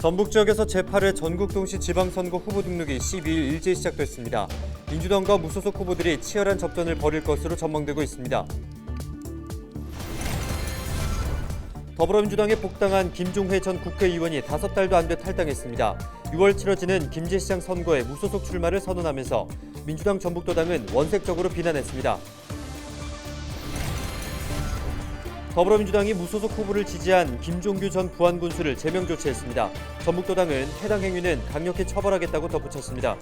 전북 지역에서 제8회 전국동시 지방선거 후보 등록이 12일 일제히 시작됐습니다. 민주당과 무소속 후보들이 치열한 접전을 벌일 것으로 전망되고 있습니다. 더불어민주당에 복당한 김종회 전 국회의원이 5달도 안 돼 탈당했습니다. 6월 치러지는 김제시장 선거에 무소속 출마를 선언하면서 민주당 전북도당은 원색적으로 비난했습니다. 더불어민주당이 무소속 후보를 지지한 김종규 전 부안군수를 제명 조치했습니다. 전북도당은 해당 행위는 강력히 처벌하겠다고 덧붙였습니다.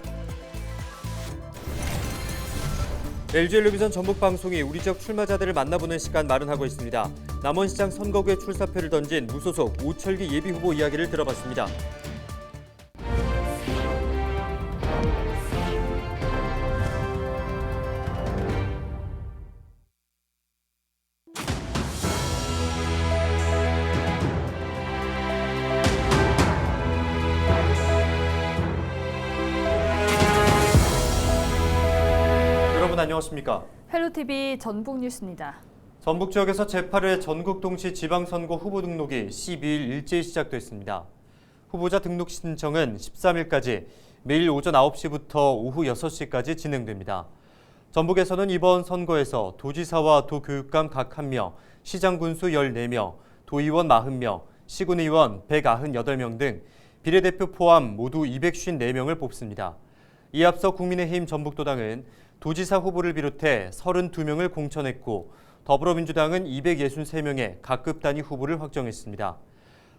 LG엘리비전 전북방송이 우리 지역 출마자들을 만나보는 시간 마련하고 있습니다. 남원시장 선거구에 출사표를 던진 무소속 오철기 예비후보 이야기를 들어봤습니다. 여러분 안녕하십니까? 헬로TV 전북뉴스입니다. 전북 지역에서 제8회 전국동시 지방선거 후보 등록이 12일 일제히 시작됐습니다. 후보자 등록 신청은 13일까지 매일 오전 9시부터 오후 6시까지 진행됩니다. 전북에서는 이번 선거에서 도지사와 도교육감 각 1명, 시장군수 14명, 도의원 40명, 시군의원 198명 등 비례대표 포함 모두 254명을 뽑습니다. 이에 앞서 국민의힘 전북도당은 도지사 후보를 비롯해 32명을 공천했고 더불어민주당은 263명의 각급 단위 후보를 확정했습니다.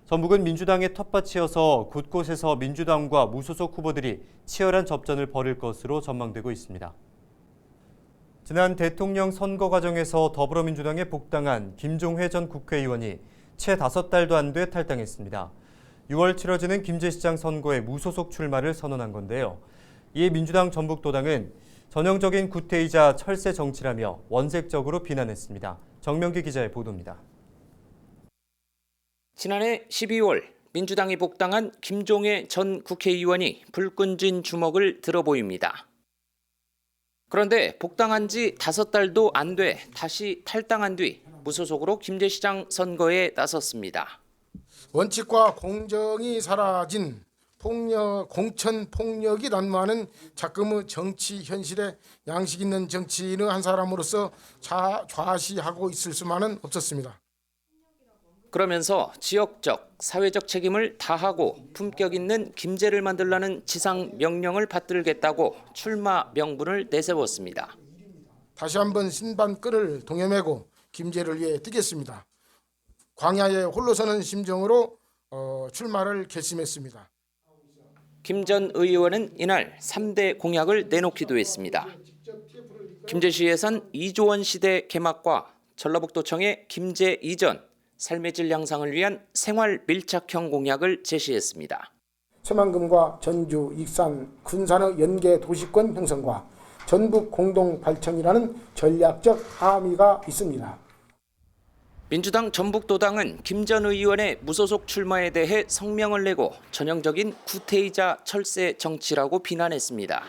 전북은 민주당의 텃밭이어서 곳곳에서 민주당과 무소속 후보들이 치열한 접전을 벌일 것으로 전망되고 있습니다. 지난 대통령 선거 과정에서 더불어민주당에 복당한 김종회 전 국회의원이 채 5달도 안 돼 탈당했습니다. 6월 치러지는 김제시장 선거에 무소속 출마를 선언한 건데요. 이에 민주당 전북도당은 전형적인 구태이자 철새 정치라며 원색적으로 비난했습니다. 정명기 기자의 보도입니다. 지난해 12월 민주당이 복당한 김종회 전 국회의원이 불끈진 주먹을 들어 보입니다. 그런데 복당한 지 5달도 안 돼 다시 탈당한 뒤 무소속으로 김제시장 선거에 나섰습니다. 원칙과 공정이 사라진 공천 폭력이 난무하는 작금의 정치 현실에 양식 있는 정치인의 한 사람으로서 좌시하고 있을 수만은 없었습니다. 그러면서 지역적, 사회적 책임을 다하고 품격 있는 김제를 만들라는 지상 명령을 받들겠다고 출마 명분을 내세웠습니다. 다시 한번 신반끈을 동여매고 김제를 위해 뛰겠습니다. 광야에 홀로 서는 심정으로 출마를 결심했습니다. 김 전 의원은 이날 3대 공약을 내놓기도 했습니다. 김제시에선 2조 원 시대 개막과 전라북도청의 김제 이전, 삶의 질 향상을 위한 생활 밀착형 공약을 제시했습니다. 새만금과 전주, 익산, 군산의 연계 도시권 형성과 전북 공동 발전이라는 전략적 함의가 있습니다. 민주당 전북도당은 김 전 의원의 무소속 출마에 대해 성명을 내고 전형적인 구태이자 철새 정치라고 비난했습니다.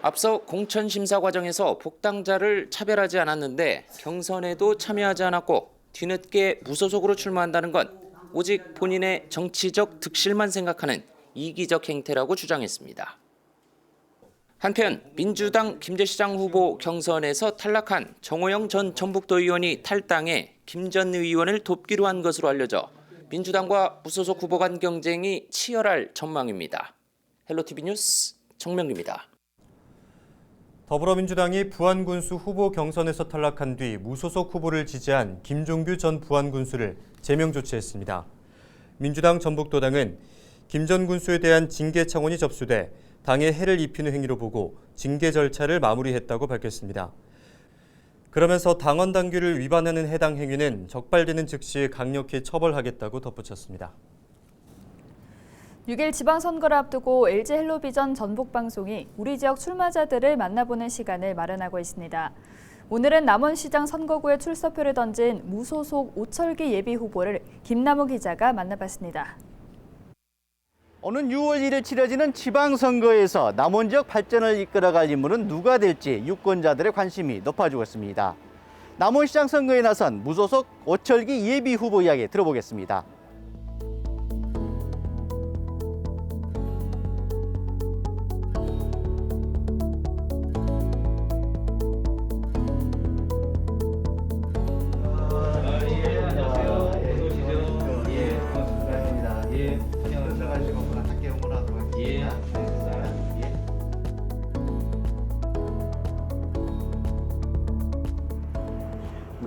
앞서 공천 심사 과정에서 복당자를 차별하지 않았는데 경선에도 참여하지 않았고 뒤늦게 무소속으로 출마한다는 건 오직 본인의 정치적 득실만 생각하는 이기적 행태라고 주장했습니다. 한편 민주당 김제시장 후보 경선에서 탈락한 정호영 전 전북도 의원이 탈당해 김 전 의원을 돕기로 한 것으로 알려져 민주당과 무소속 후보 간 경쟁이 치열할 전망입니다. 헬로TV 뉴스 정명기입니다. 더불어민주당이 부안군수 후보 경선에서 탈락한 뒤 무소속 후보를 지지한 김종규 전 부안군수를 제명 조치했습니다. 민주당 전북도당은 김 전 군수에 대한 징계 청원이 접수돼 당에 해를 입히는 행위로 보고 징계 절차를 마무리했다고 밝혔습니다. 그러면서 당원 당규를 위반하는 해당 행위는 적발되는 즉시 강력히 처벌하겠다고 덧붙였습니다. 6일 지방선거를 앞두고 LG 헬로비전 전북방송이 우리 지역 출마자들을 만나보는 시간을 마련하고 있습니다. 오늘은 남원시장 선거구에 출사표를 던진 무소속 오철기 예비후보를 김남우 기자가 만나봤습니다. 오는 6월 1일 치러지는 지방선거에서 남원 지역 발전을 이끌어갈 인물은 누가 될지 유권자들의 관심이 높아지고 있습니다. 남원시장 선거에 나선 무소속 오철기 예비후보 이야기 들어보겠습니다.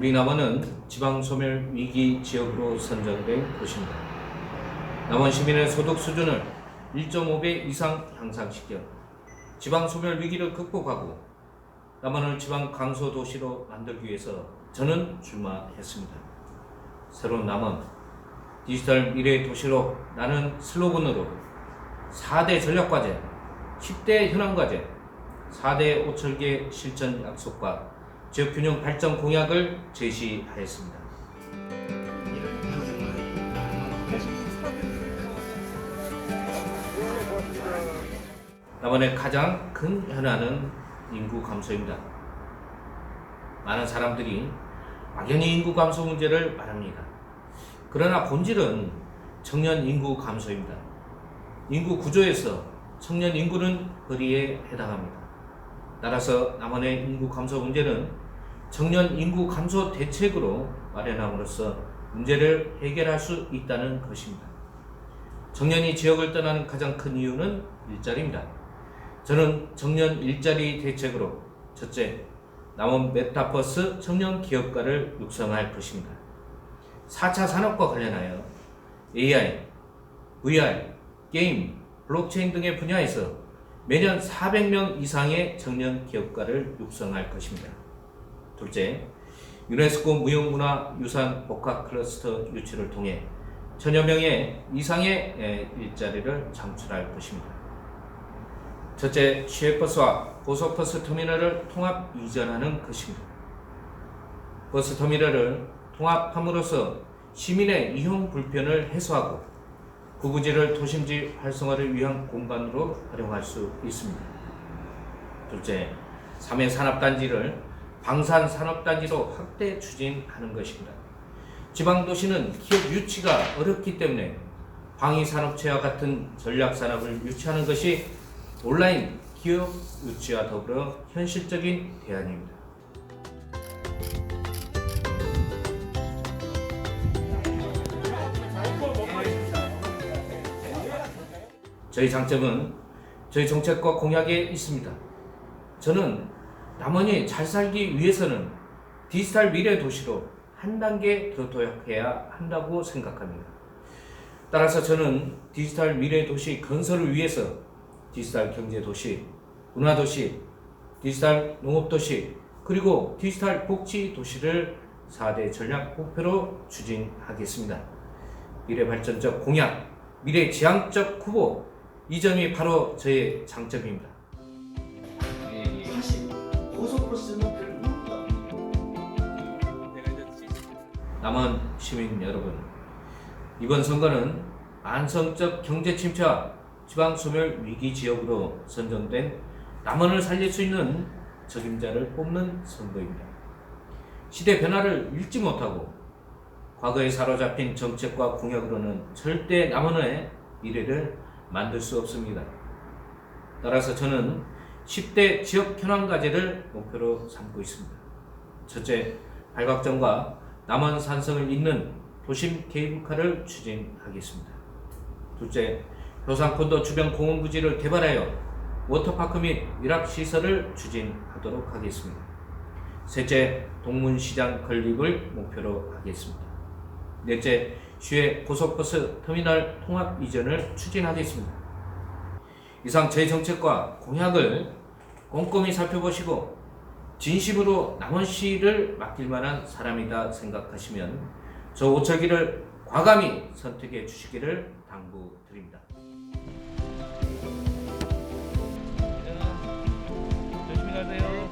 우리 남원은 지방소멸 위기 지역으로 선정된 곳입니다. 남원 시민의 소득 수준을 1.5배 이상 향상시켜 지방소멸 위기를 극복하고 남원을 지방 강소 도시로 만들기 위해서 저는 출마했습니다. 새로운 남원, 디지털 미래 도시로 라는 슬로건으로 4대 전략과제, 10대 현안과제, 4대 오철계 실천 약속과 지역균형 발전 공약을 제시하였습니다. 남원의 가장 큰 현안은 인구 감소입니다. 많은 사람들이 막연히 인구 감소 문제를 말합니다. 그러나 본질은 청년 인구 감소입니다. 인구 구조에서 청년 인구는 거리에 해당합니다. 따라서 남원의 인구 감소 문제는 청년 인구 감소 대책으로 마련함으로써 문제를 해결할 수 있다는 것입니다. 청년이 지역을 떠나는 가장 큰 이유는 일자리입니다. 저는 청년 일자리 대책으로 첫째, 남원 메타버스 청년 기업가를 육성할 것입니다. 4차 산업과 관련하여 AI, VR, 게임, 블록체인 등의 분야에서 매년 400명 이상의 청년 기업가를 육성할 것입니다. 둘째, 유네스코 무형문화유산 복합 클러스터 유치를 통해 1000여 명의 이상의 일자리를 창출할 것입니다. 첫째, 시외버스와 고속버스 터미널을 통합 이전하는 것입니다. 버스 터미널을 통합함으로써 시민의 이용 불편을 해소하고 구부지를 도심지 활성화를 위한 공간으로 활용할 수 있습니다. 둘째, 3회 산업단지를 방산산업단지로 확대 추진하는 것입니다. 지방도시는 기업 유치가 어렵기 때문에 방위산업체와 같은 전략산업을 유치하는 것이 온라인 기업 유치와 더불어 현실적인 대안입니다. 저희 장점은 저희 정책과 공약에 있습니다. 저는 남원이 잘 살기 위해서는 디지털 미래 도시로 한 단계 더 도약해야 한다고 생각합니다. 따라서 저는 디지털 미래 도시 건설을 위해서 디지털 경제 도시, 문화 도시, 디지털 농업 도시, 그리고 디지털 복지 도시를 4대 전략 목표로 추진하겠습니다. 미래 발전적 공약, 미래 지향적 후보, 이 점이 바로 저의 장점입니다. 남원 시민 여러분, 이번 선거는 만성적 경제 침체와 지방 소멸 위기 지역으로 선정된 남원을 살릴 수 있는 적임자를 뽑는 선거입니다. 시대 변화를 읽지 못하고 과거에 사로잡힌 정책과 공약으로는 절대 남원의 미래를 만들 수 없습니다. 따라서 저는 10대 지역 현안 과제를 목표로 삼고 있습니다. 첫째, 발각정과 남원 산성을 잇는 도심 케이블카를 추진하겠습니다. 둘째, 효상콘도 주변 공원부지를 개발하여 워터파크 및 일학시설을 추진하도록 하겠습니다. 셋째, 동문시장 건립을 목표로 하겠습니다. 넷째, 시외 고속버스 터미널 통합 이전을 추진하겠습니다. 이상 제 정책과 공약을 꼼꼼히 살펴보시고 진심으로 남원시를 맡길 만한 사람이다 생각하시면 저 오철기를 과감히 선택해 주시기를 당부드립니다. 조심히 가세요.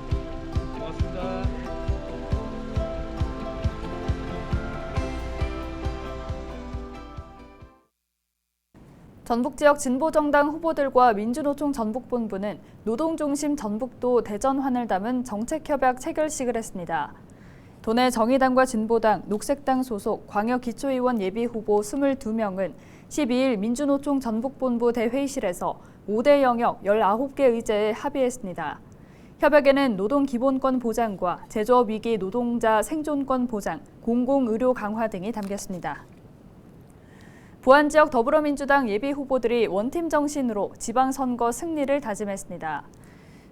고맙습니다. 전북지역 진보정당 후보들과 민주노총 전북본부는 노동중심 전북도 대전환을 담은 정책협약 체결식을 했습니다. 도내 정의당과 진보당, 녹색당 소속 광역기초의원 예비후보 22명은 12일 민주노총 전북본부 대회의실에서 5대 영역 19개 의제에 합의했습니다. 협약에는 노동기본권 보장과 제조업 위기 노동자 생존권 보장, 공공의료 강화 등이 담겼습니다. 부안지역 더불어민주당 예비후보들이 원팀 정신으로 지방선거 승리를 다짐했습니다.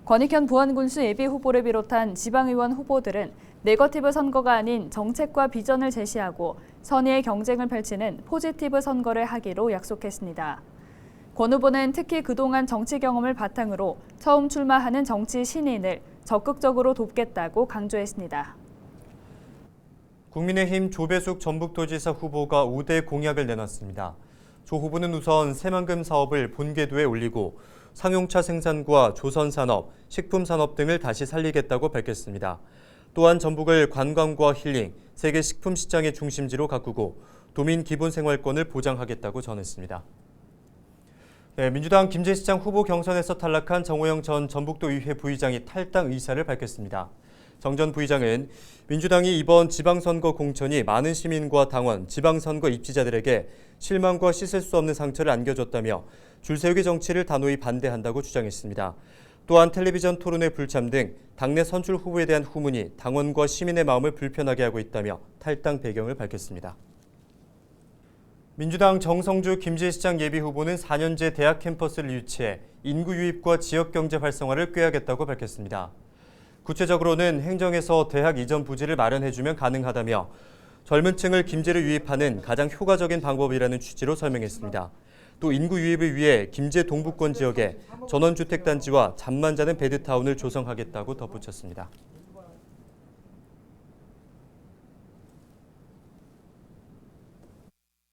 권익현 부안군수 예비후보를 비롯한 지방의원 후보들은 네거티브 선거가 아닌 정책과 비전을 제시하고 선의의 경쟁을 펼치는 포지티브 선거를 하기로 약속했습니다. 권 후보는 특히 그동안 정치 경험을 바탕으로 처음 출마하는 정치 신인을 적극적으로 돕겠다고 강조했습니다. 국민의힘 조배숙 전북도지사 후보가 5대 공약을 내놨습니다. 조 후보는 우선 새만금 사업을 본궤도에 올리고 상용차 생산과 조선산업, 식품산업 등을 다시 살리겠다고 밝혔습니다. 또한 전북을 관광과 힐링, 세계 식품 시장의 중심지로 가꾸고 도민 기본생활권을 보장하겠다고 전했습니다. 네, 민주당 김제시장 후보 경선에서 탈락한 정호영 전 전북도의회 부의장이 탈당 의사를 밝혔습니다. 정 전 부의장은 민주당이 이번 지방선거 공천이 많은 시민과 당원, 지방선거 입지자들에게 실망과 씻을 수 없는 상처를 안겨줬다며 줄세우기 정치를 단호히 반대한다고 주장했습니다. 또한 텔레비전 토론회 불참 등 당내 선출 후보에 대한 후문이 당원과 시민의 마음을 불편하게 하고 있다며 탈당 배경을 밝혔습니다. 민주당 정성주 김제시장 예비후보는 4년제 대학 캠퍼스를 유치해 인구 유입과 지역경제 활성화를 꾀하겠다고 밝혔습니다. 구체적으로는 행정에서 대학 이전 부지를 마련해주면 가능하다며 젊은 층을 김제로 유입하는 가장 효과적인 방법이라는 취지로 설명했습니다. 또 인구 유입을 위해 김제 동부권 지역에 전원주택단지와 잠만 자는 베드타운을 조성하겠다고 덧붙였습니다.